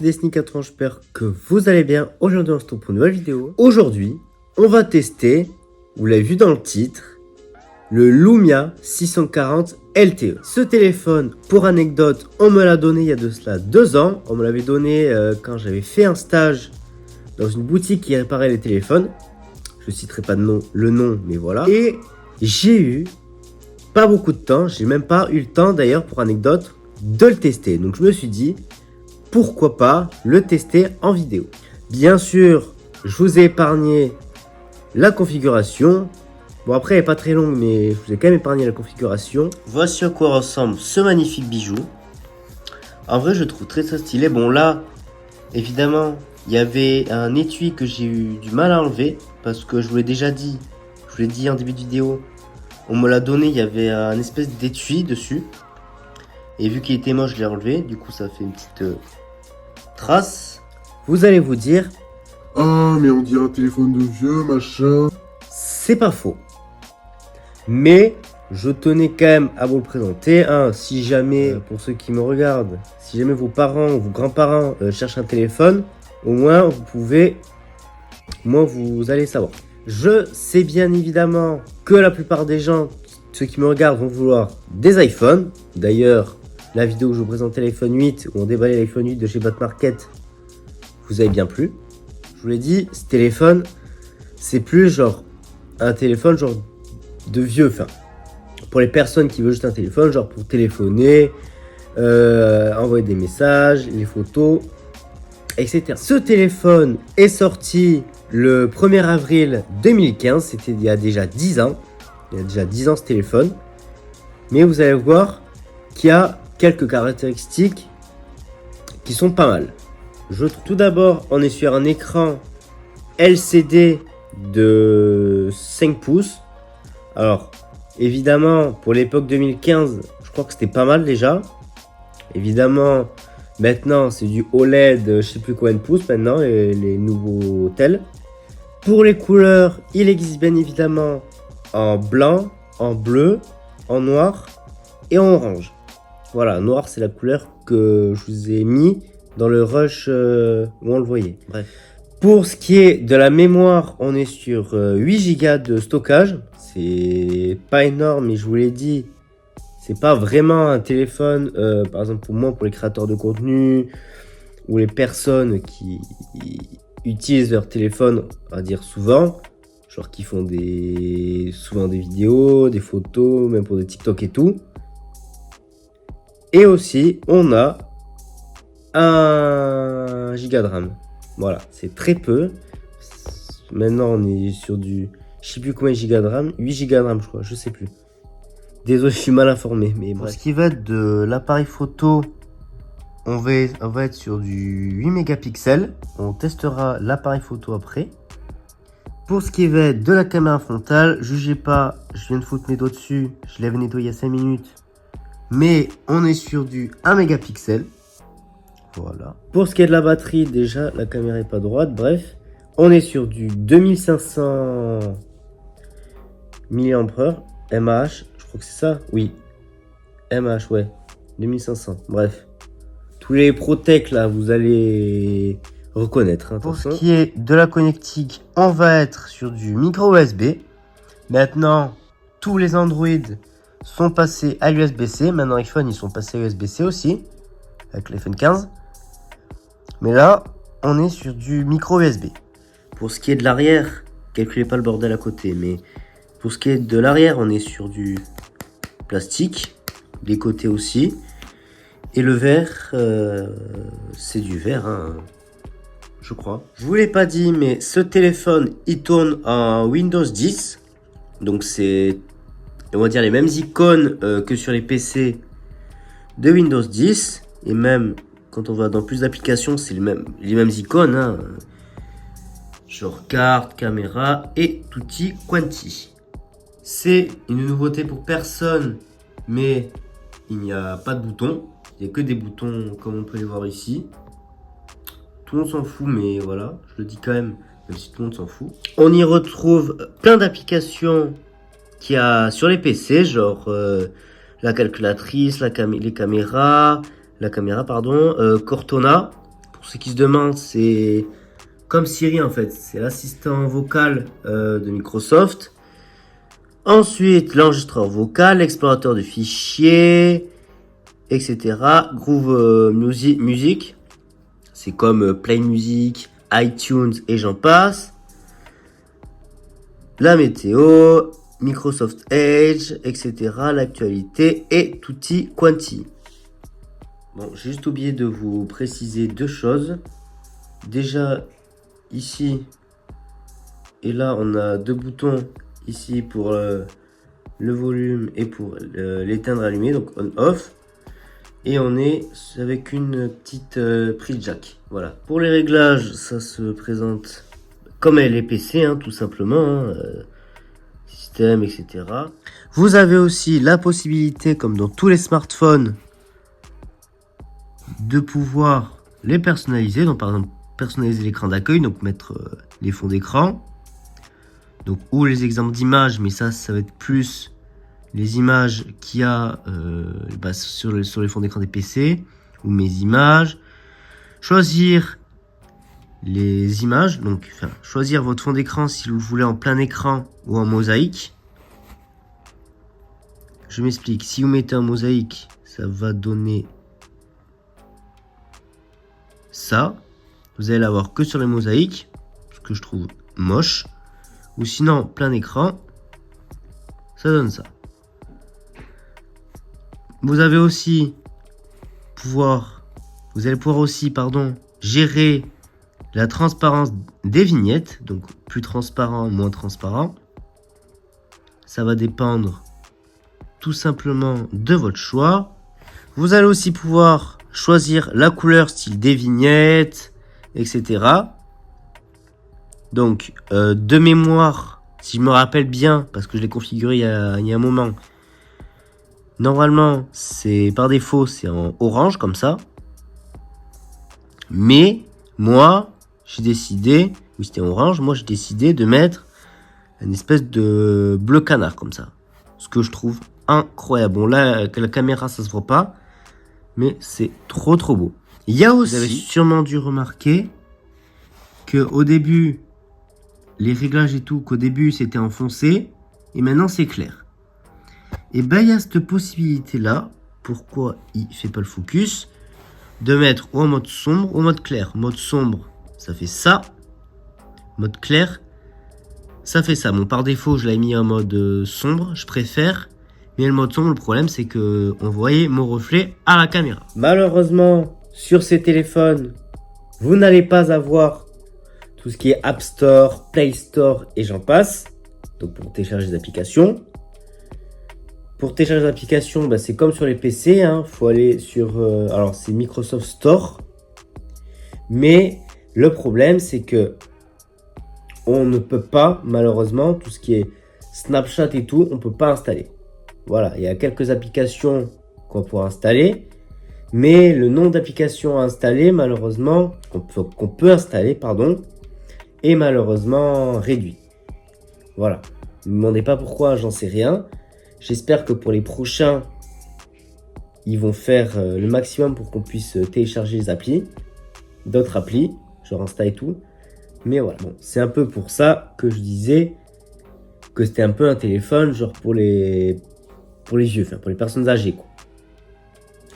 c'est Destiny4, j'espère que vous allez bien. Aujourd'hui on se retrouve pour une nouvelle vidéo. Aujourd'hui, on va tester, vous l'avez vu dans le titre, le Lumia 640 LTE. Ce téléphone, pour anecdote, on me l'a donné il y a de cela 2 ans. On me l'avait donné quand j'avais fait un stage dans une boutique qui réparait les téléphones. Je ne citerai pas le nom, mais voilà. Et j'ai eu pas beaucoup de temps, j'ai même pas eu le temps d'ailleurs, pour anecdote, de le tester. Donc je me suis dit, pourquoi pas le tester en vidéo. Bien sûr, je vous ai épargné la configuration. Bon, après elle n'est pas très longue, mais je vous ai quand même épargné la configuration. Voici à quoi ressemble ce magnifique bijou. En vrai, je le trouve très stylé. Bon là, évidemment, il y avait un étui que j'ai eu du mal à enlever, parce que je vous l'ai déjà dit, je vous l'ai dit en début de vidéo, on me l'a donné, il y avait un espèce d'étui dessus. Et vu qu'il était moche, je l'ai enlevé. Du coup, ça fait une petite trace. Vous allez vous dire, ah, mais on dirait un téléphone de vieux, machin. c'est pas faux. Mais je tenais quand même à vous le présenter. Si jamais, pour ceux qui me regardent, si jamais vos parents ou vos grands-parents cherchent un téléphone, au moins vous pouvez, vous allez savoir. Je sais bien évidemment que la plupart des gens, ceux qui me regardent, vont vouloir des iPhones. D'ailleurs, la vidéo où je vous présentais l'iPhone 8, où on déballait l'iPhone 8 de chez Bot Market, vous avez bien plu. Je vous l'ai dit, ce téléphone, c'est plus genre un téléphone genre de vieux. Enfin, pour les personnes qui veulent juste un téléphone, genre pour téléphoner, envoyer des messages, les photos, etc. Ce téléphone est sorti le 1er avril 2015, c'était il y a déjà 10 ans. Il y a déjà 10 ans ce téléphone. Mais vous allez voir qu'il y a quelques caractéristiques qui sont pas mal. Je trouve tout d'abord, on est sur un écran LCD de 5 pouces. Alors, évidemment, pour l'époque 2015, je crois que c'était pas mal déjà. Évidemment, maintenant, c'est du OLED, je sais plus combien de pouces maintenant, les nouveaux tels. Pour les couleurs, il existe bien évidemment en blanc, en bleu, en noir et en orange. Voilà, noir, c'est la couleur que je vous ai mis dans le rush où on le voyait. Bref. Pour ce qui est de la mémoire, on est sur 8 Go de stockage. C'est pas énorme, mais je vous l'ai dit, c'est pas vraiment un téléphone, par exemple pour moi, pour les créateurs de contenu ou les personnes qui utilisent leur téléphone, on va dire souvent, genre qui font souvent des vidéos, des photos, même pour des TikTok et tout. Et aussi, on a 1 Go de RAM. Voilà, c'est très peu. Maintenant, on est sur du, je sais plus combien de gigas de RAM, 8 Go de RAM, je crois, je sais plus. Désolé, je suis mal informé, mais bref. Pour ce qui va être de l'appareil photo, on va être sur du 8 mégapixels. On testera l'appareil photo après. Pour ce qui va être de la caméra frontale, jugez pas, je viens de foutre mes doigts dessus, je l'avais nettoyé il y a 5 minutes. Mais on est sur du 1 mégapixel. Voilà. Pour ce qui est de la batterie, déjà, la caméra est pas droite. Bref, on est sur du 2500 mAh, mAh, je crois que c'est ça. Oui, mAh, ouais, 2500. Bref, tous les ProTech là, vous allez reconnaître. Pour ce qui est de la connectique, on va être sur du micro USB. Maintenant, tous les Android sont passés à l'USB-C. Maintenant, iPhone, ils sont passés à l'USB-C aussi, avec l'iPhone 15. Mais là, on est sur du micro USB. Pour ce qui est de l'arrière, calculez pas le bordel à côté, mais pour ce qui est de l'arrière, on est sur du plastique, les côtés aussi. Et le verre, c'est du verre, hein, je crois. Je vous l'ai pas dit, mais ce téléphone, il tourne en Windows 10. Donc c'est, on va dire, les mêmes icônes que sur les PC de Windows 10. Et même quand on va dans plus d'applications, c'est les mêmes icônes, hein. Genre carte, caméra et tutti quanti. C'est une nouveauté pour personne, mais il n'y a pas de boutons. Il n'y a que des boutons comme on peut les voir ici. Tout le monde s'en fout, mais voilà, je le dis quand même, même si tout le monde s'en fout. On y retrouve plein d'applications qu'il y a sur les PC, genre la calculatrice, les caméras, Cortana, pour ceux qui se demandent, c'est comme Siri en fait. C'est l'assistant vocal de Microsoft. Ensuite, l'enregistreur vocal, l'explorateur de fichiers, etc. Groove Music. C'est comme Play Music, iTunes et j'en passe. La météo, Microsoft Edge, etc. L'actualité et tutti quanti. Bon, j'ai juste oublié de vous préciser deux choses. Déjà, ici et là, on a deux boutons ici pour le volume et pour l'éteindre allumé, donc on-off. Et on est avec une petite prise jack. Voilà. Pour les réglages, ça se présente comme les PC, hein, tout simplement. Système, etc. Vous avez aussi la possibilité, comme dans tous les smartphones, de pouvoir les personnaliser. Donc par exemple, personnaliser l'écran d'accueil, donc mettre les fonds d'écran. Donc, ou les exemples d'images, mais ça va être plus les images qu'il y a sur les fonds d'écran des PC, ou mes images. Choisir les images, donc choisir votre fond d'écran si vous le voulez en plein écran ou en mosaïque. Je m'explique, si vous mettez en mosaïque, ça va donner ça. Vous allez l'avoir que sur les mosaïques, ce que je trouve moche. Ou sinon, plein écran, ça donne ça. Vous allez pouvoir aussi, gérer la transparence des vignettes. Donc, plus transparent, moins transparent. Ça va dépendre tout simplement de votre choix. Vous allez aussi pouvoir choisir la couleur style des vignettes, etc. Donc, de mémoire, si je me rappelle bien, parce que je l'ai configuré il y a un moment, normalement, par défaut, c'est en orange, comme ça. Mais, moi, j'ai décidé, oui c'était orange, moi j'ai décidé de mettre une espèce de bleu canard, comme ça. Ce que je trouve incroyable. Bon, là, avec la caméra, ça se voit pas, mais c'est trop beau. Il y a aussi, vous avez sûrement dû remarquer qu'au début, les réglages et tout, qu'au début c'était en foncé et maintenant c'est clair. Et ben il y a cette possibilité là, pourquoi il fait pas le focus, de mettre ou en mode sombre ou en mode clair. Mode sombre, ça fait ça. Mode clair, ça fait ça. Bon, par défaut, je l'ai mis en mode sombre, je préfère. Mais le mode sombre, le problème c'est que on voyait mon reflet à la caméra. Malheureusement, sur ces téléphones, vous n'allez pas avoir tout ce qui est App Store, Play Store et j'en passe. Donc pour télécharger des applications. Pour télécharger des applications, c'est comme sur les PC. Faut aller sur... alors c'est Microsoft Store. Mais le problème c'est que on ne peut pas, malheureusement, tout ce qui est Snapchat et tout, on ne peut pas installer. Voilà, il y a quelques applications qu'on pourra installer. Mais le nombre d'applications à installer, malheureusement, qu'on peut installer, est malheureusement réduit. Voilà. Ne me demandez pas pourquoi, j'en sais rien. J'espère que pour les prochains, ils vont faire le maximum pour qu'on puisse télécharger les applis. D'autres applis, genre Insta et tout. Mais voilà, bon, c'est un peu pour ça que je disais que c'était un peu un téléphone, genre pour les vieux, pour les personnes âgées, quoi.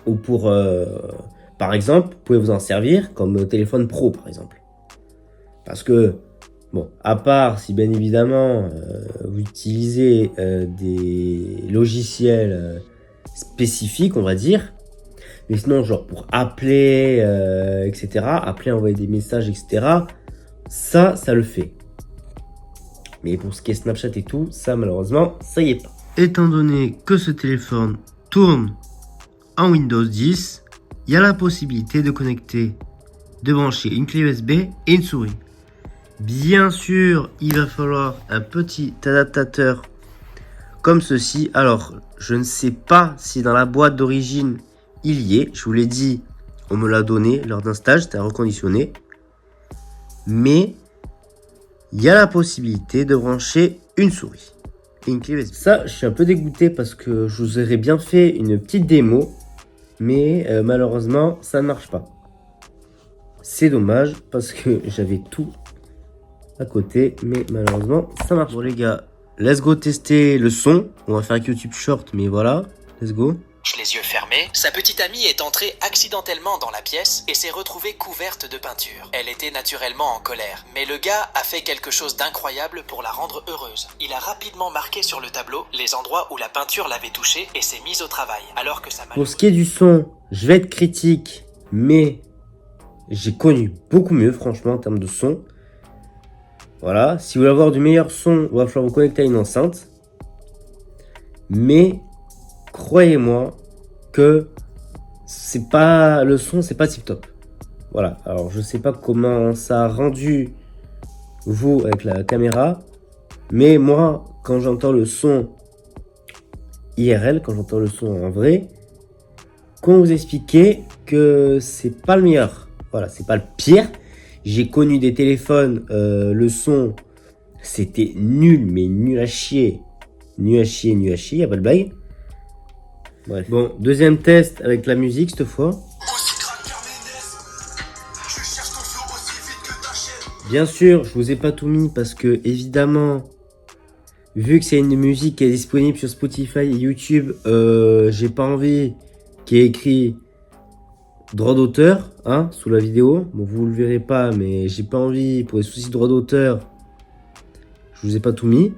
Ou pour, par exemple, vous pouvez vous en servir comme téléphone pro, par exemple. Parce que, bon, à part si bien évidemment vous utilisez des logiciels spécifiques, on va dire, mais sinon, genre pour appeler, etc., appeler, envoyer des messages, etc., ça le fait. Mais pour ce qui est Snapchat et tout, ça malheureusement, ça y est pas. Étant donné que ce téléphone tourne en Windows 10, il y a la possibilité de brancher une clé USB et une souris. Bien sûr, il va falloir un petit adaptateur comme ceci. Alors, je ne sais pas si dans la boîte d'origine, il y est. Je vous l'ai dit, on me l'a donné lors d'un stage, c'était reconditionné. Mais, il y a la possibilité de brancher une souris et une clé USB. Ça, je suis un peu dégoûté parce que je vous aurais bien fait une petite démo. Mais malheureusement, ça ne marche pas. C'est dommage parce que j'avais tout à côté, mais malheureusement ça marche. Bon les gars, let's go tester le son. On va faire un YouTube short, mais voilà, let's go. Les yeux fermés, sa petite amie est entrée accidentellement dans la pièce et s'est retrouvée couverte de peinture. Elle était naturellement en colère, mais le gars a fait quelque chose d'incroyable pour la rendre heureuse. Il a rapidement marqué sur le tableau les endroits où la peinture l'avait touché et s'est mis au travail, alors que sa Pour ce qui est du son, je vais être critique, mais j'ai connu beaucoup mieux, franchement, en termes de son. Voilà, si vous voulez avoir du meilleur son, il va falloir vous connecter à une enceinte. Mais croyez-moi que c'est pas le son, c'est pas tip top. Voilà, alors je sais pas comment ça a rendu vous avec la caméra, mais moi quand j'entends le son IRL, quand j'entends le son en vrai, qu'on vous expliquer que c'est pas le meilleur. Voilà, c'est pas le pire. J'ai connu des téléphones, le son c'était nul, mais nul à chier. Nul à chier, y a pas de blague. Bref. Bon, deuxième test avec la musique cette fois. Bien sûr, je vous ai pas tout mis parce que évidemment, vu que c'est une musique qui est disponible sur Spotify et YouTube, j'ai pas envie qu'il y ait écrit droit d'auteur, hein, sous la vidéo. Bon, vous le verrez pas, mais j'ai pas envie pour les soucis de droit d'auteur. Je vous ai pas tout mis.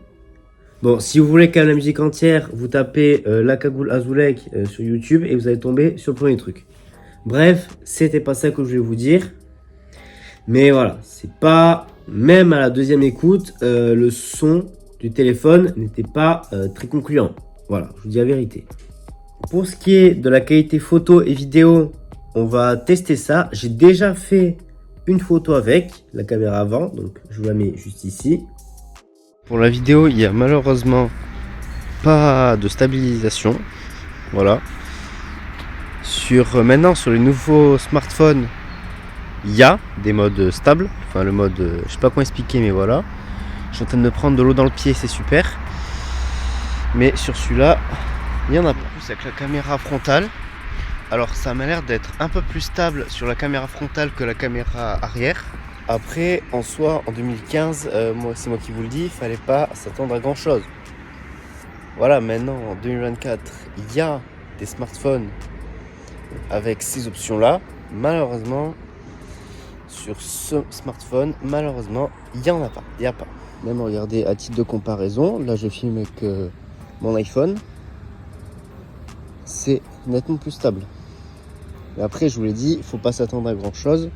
Bon, si vous voulez quand même la musique entière, vous tapez La Cagoule Azoulek sur YouTube et vous allez tomber sur le premier truc. Bref, c'était pas ça que je voulais vous dire. Mais voilà, c'est pas... Même à la deuxième écoute, le son du téléphone n'était pas très concluant. Voilà, je vous dis la vérité. Pour ce qui est de la qualité photo et vidéo, on va tester ça. J'ai déjà fait une photo avec la caméra avant, donc je vous la mets juste ici. Pour la vidéo, il n'y a malheureusement pas de stabilisation. Voilà. Maintenant, sur les nouveaux smartphones, il y a des modes stables. Enfin, le mode, je sais pas comment expliquer, mais voilà. Je suis en train de me prendre de l'eau dans le pied, c'est super. Mais sur celui-là, il y en a pas. Plus avec la caméra frontale. Alors, ça m'a l'air d'être un peu plus stable sur la caméra frontale que la caméra arrière. Après, en soi, en 2015, c'est moi qui vous le dis, il fallait pas s'attendre à grand chose. Voilà, maintenant, en 2024, il y a des smartphones avec ces options-là. Malheureusement, sur ce smartphone, il n'y en a pas. Il n'y a pas. Même regardez, à titre de comparaison, là je filme avec mon iPhone. C'est nettement plus stable. Mais après, je vous l'ai dit, il ne faut pas s'attendre à grand chose.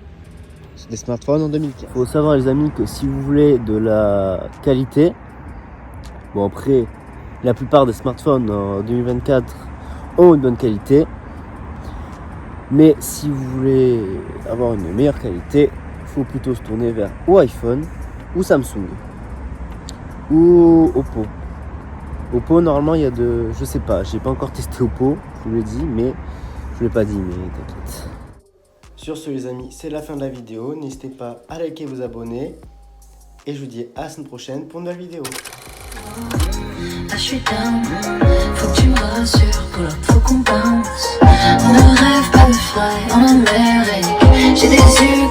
C'est des smartphones en 2015. Faut savoir les amis que si vous voulez de la qualité, bon après la plupart des smartphones en 2024 ont une bonne qualité, mais si vous voulez avoir une meilleure qualité, il faut plutôt se tourner vers ou iPhone ou Samsung ou Oppo. Oppo normalement il y a de, je sais pas, j'ai pas encore testé Oppo, je vous l'ai dit, mais je l'ai pas dit, mais t'inquiète. Sur ce les amis, c'est la fin de la vidéo. N'hésitez pas à liker et vous abonner. Et je vous dis à la semaine prochaine pour une nouvelle vidéo. Je suis down, faut que tu me rassures, pour faut qu'on bounce. On ne rêve pas de fly en Amérique. J'ai des yeux